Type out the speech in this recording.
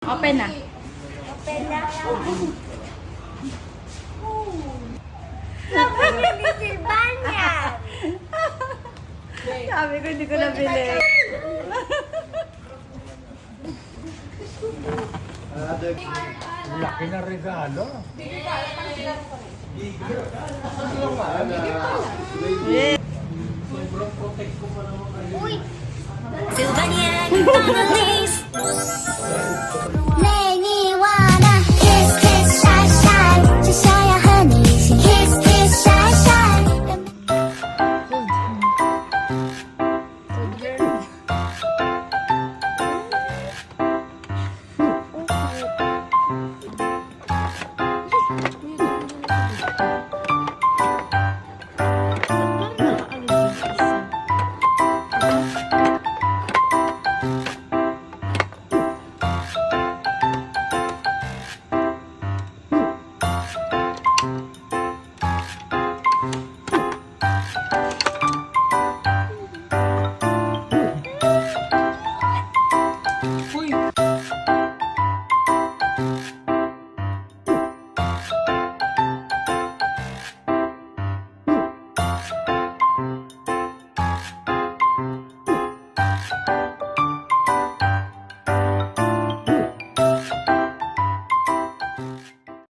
Open na. Open na. Dapat hindi silban yan. Sabi ko, hindi ko nabili. Laki na regalo. Sobrang protect ko pa naman kayo. Uy! Sylvania and families.